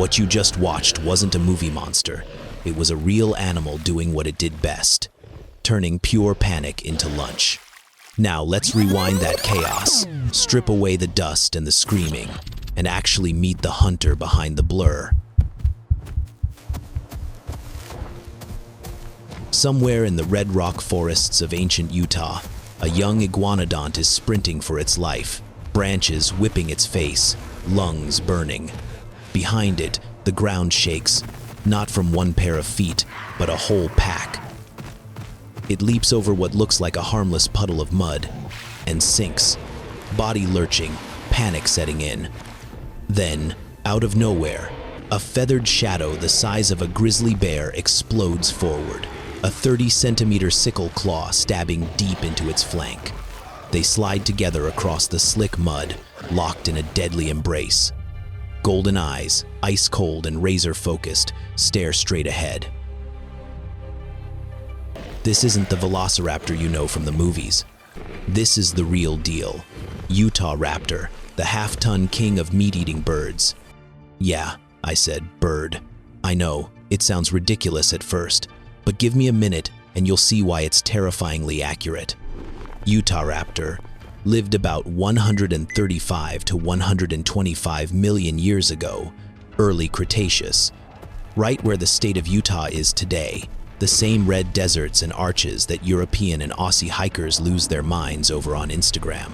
What you just watched wasn't a movie monster. It was a real animal doing what it did best, turning pure panic into lunch. Now let's rewind that chaos, strip away the dust and the screaming, and actually meet the hunter behind the blur. Somewhere in the red rock forests of ancient Utah, a young iguanodont is sprinting for its life, branches whipping its face, lungs burning. Behind it, the ground shakes, not from one pair of feet, but a whole pack. It leaps over what looks like a harmless puddle of mud and sinks, body lurching, panic setting in. Then, out of nowhere, a feathered shadow the size of a grizzly bear explodes forward, a 30-centimeter sickle claw stabbing deep into its flank. They slide together across the slick mud, locked in a deadly embrace. Golden eyes, ice cold and razor focused, stare straight ahead. This isn't the Velociraptor you know from the movies. This is the real deal. Utahraptor, the half-ton king of meat-eating birds. Yeah, I said, bird. I know, it sounds ridiculous at first, but give me a minute and you'll see why it's terrifyingly accurate. Utahraptor lived about 135 to 125 million years ago, early Cretaceous, right where the state of Utah is today, the same red deserts and arches that European and Aussie hikers lose their minds over on Instagram.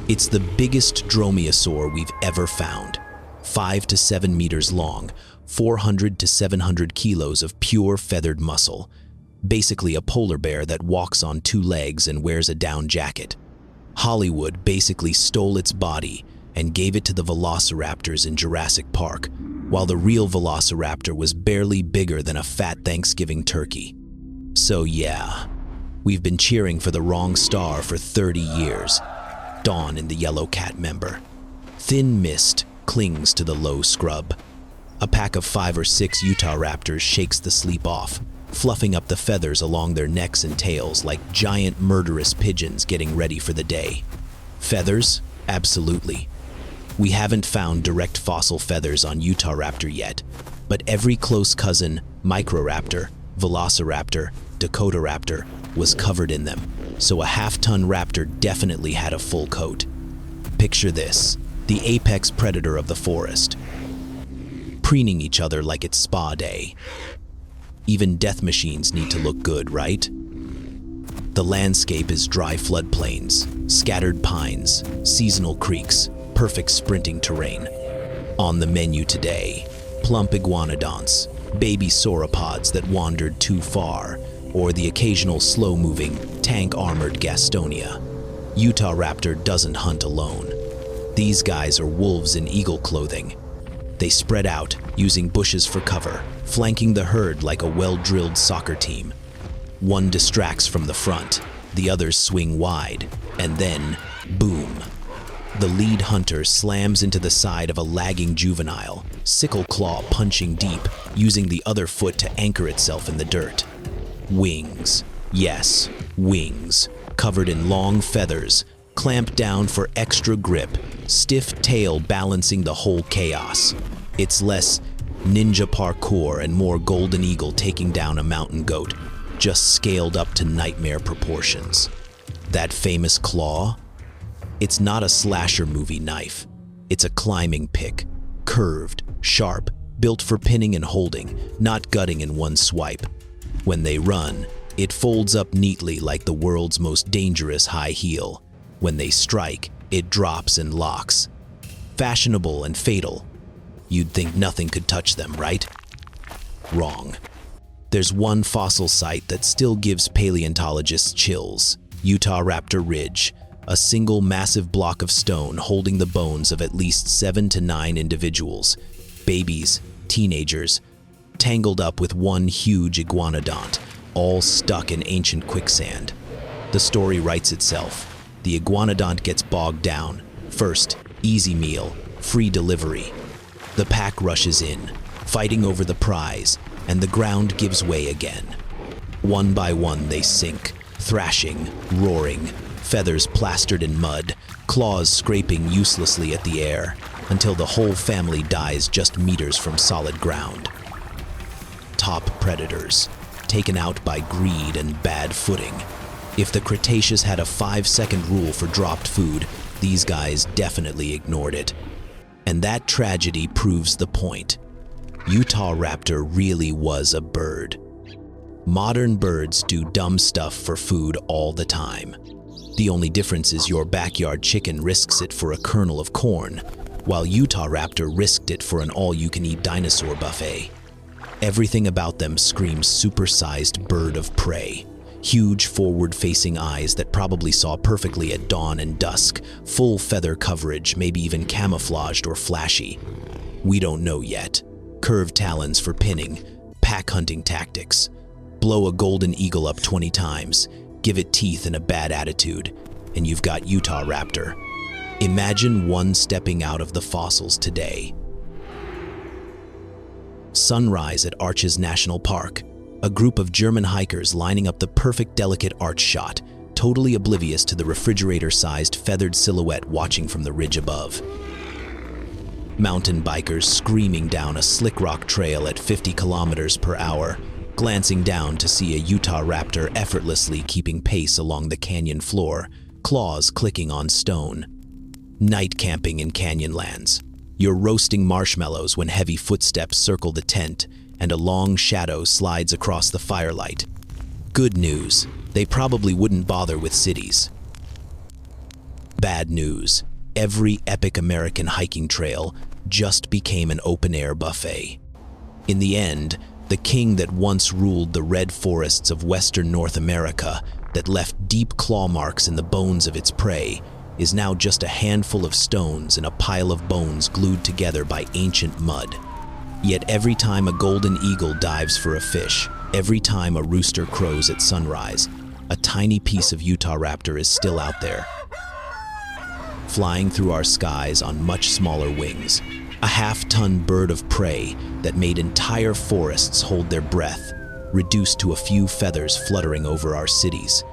It's the biggest dromaeosaur we've ever found, 5 to 7 meters long, 400 to 700 kilos of pure feathered muscle, basically a polar bear that walks on 2 legs and wears a down jacket. Hollywood basically stole its body and gave it to the velociraptors in Jurassic Park, while the real Velociraptor was barely bigger than a fat Thanksgiving turkey. So yeah, we've been cheering for the wrong star for 30 years. Dawn in the yellow cat member. Thin mist clings to the low scrub. A pack of 5 or 6 Utahraptors shakes the sleep off, fluffing up the feathers along their necks and tails like giant murderous pigeons getting ready for the day. Feathers? Absolutely. We haven't found direct fossil feathers on Utahraptor yet, but every close cousin, Microraptor, Velociraptor, Deconstructing, was covered in them, so a half-ton raptor definitely had a full coat. Picture this, the apex predator of the forest, preening each other like it's spa day. Even death machines need to look good, right? The landscape is dry floodplains, scattered pines, seasonal creeks, perfect sprinting terrain. On the menu today, plump iguanodonts, baby sauropods that wandered too far, or the occasional slow-moving, tank-armored Gastonia. Utahraptor doesn't hunt alone. These guys are wolves in eagle clothing. They spread out, using bushes for cover, flanking the herd like a well-drilled soccer team. One distracts from the front, the others swing wide, and then, boom. The lead hunter slams into the side of a lagging juvenile, sickle claw punching deep, using the other foot to anchor itself in the dirt. Wings. Yes, wings. Covered in long feathers, clamped down for extra grip, stiff tail balancing the whole chaos. It's less ninja parkour and more golden eagle taking down a mountain goat, just scaled up to nightmare proportions. That famous claw? It's not a slasher movie knife. It's a climbing pick, curved, sharp, built for pinning and holding, not gutting in one swipe. When they run, it folds up neatly like the world's most dangerous high heel. When they strike, it drops and locks. Fashionable and fatal. You'd think nothing could touch them, right? Wrong. There's one fossil site that still gives paleontologists chills, Utahraptor Ridge, a single massive block of stone holding the bones of at least 7 to 9 individuals, babies, teenagers, tangled up with one huge iguanodont, all stuck in ancient quicksand. The story writes itself. The iguanodont gets bogged down. First, easy meal, free delivery. The pack rushes in, fighting over the prize, and the ground gives way again. One by one they sink, thrashing, roaring, feathers plastered in mud, claws scraping uselessly at the air. until the whole family dies just meters from solid ground. Top predators, taken out by greed and bad footing. If the Cretaceous had a 5-second rule for dropped food, these guys definitely ignored it. And that tragedy proves the point. Utahraptor really was a bird. Modern birds do dumb stuff for food all the time. The only difference is your backyard chicken risks it for a kernel of corn, while Utahraptor risked it for an all-you-can-eat dinosaur buffet. Everything about them screams supersized bird of prey. Huge forward-facing eyes that probably saw perfectly at dawn and dusk, full feather coverage, maybe even camouflaged or flashy. We don't know yet. Curved talons for pinning, pack hunting tactics. Blow a golden eagle up 20 times, give it teeth and a bad attitude, and you've got Utahraptor. Imagine one stepping out of the fossils today. Sunrise at Arches National Park. A group of German hikers lining up the perfect delicate arch shot, totally oblivious to the refrigerator-sized feathered silhouette watching from the ridge above. Mountain bikers screaming down a slick rock trail at 50 kilometers per hour, glancing down to see a Utahraptor effortlessly keeping pace along the canyon floor, claws clicking on stone. Night camping in canyonlands. You're roasting marshmallows when heavy footsteps circle the tent and a long shadow slides across the firelight. Good news, they probably wouldn't bother with cities. Bad news, every epic American hiking trail just became an open-air buffet. In the end, the king that once ruled the red forests of western North America, that left deep claw marks in the bones of its prey, is now just a handful of stones and a pile of bones glued together by ancient mud. Yet every time a golden eagle dives for a fish, every time a rooster crows at sunrise, a tiny piece of Utahraptor is still out there, flying through our skies on much smaller wings. A half-ton bird of prey that made entire forests hold their breath, reduced to a few feathers fluttering over our cities.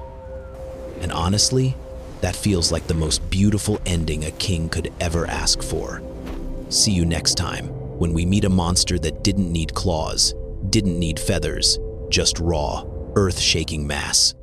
And honestly, that feels like the most beautiful ending a king could ever ask for. See you next time, when we meet a monster that didn't need claws, didn't need feathers, just raw, earth-shaking mass.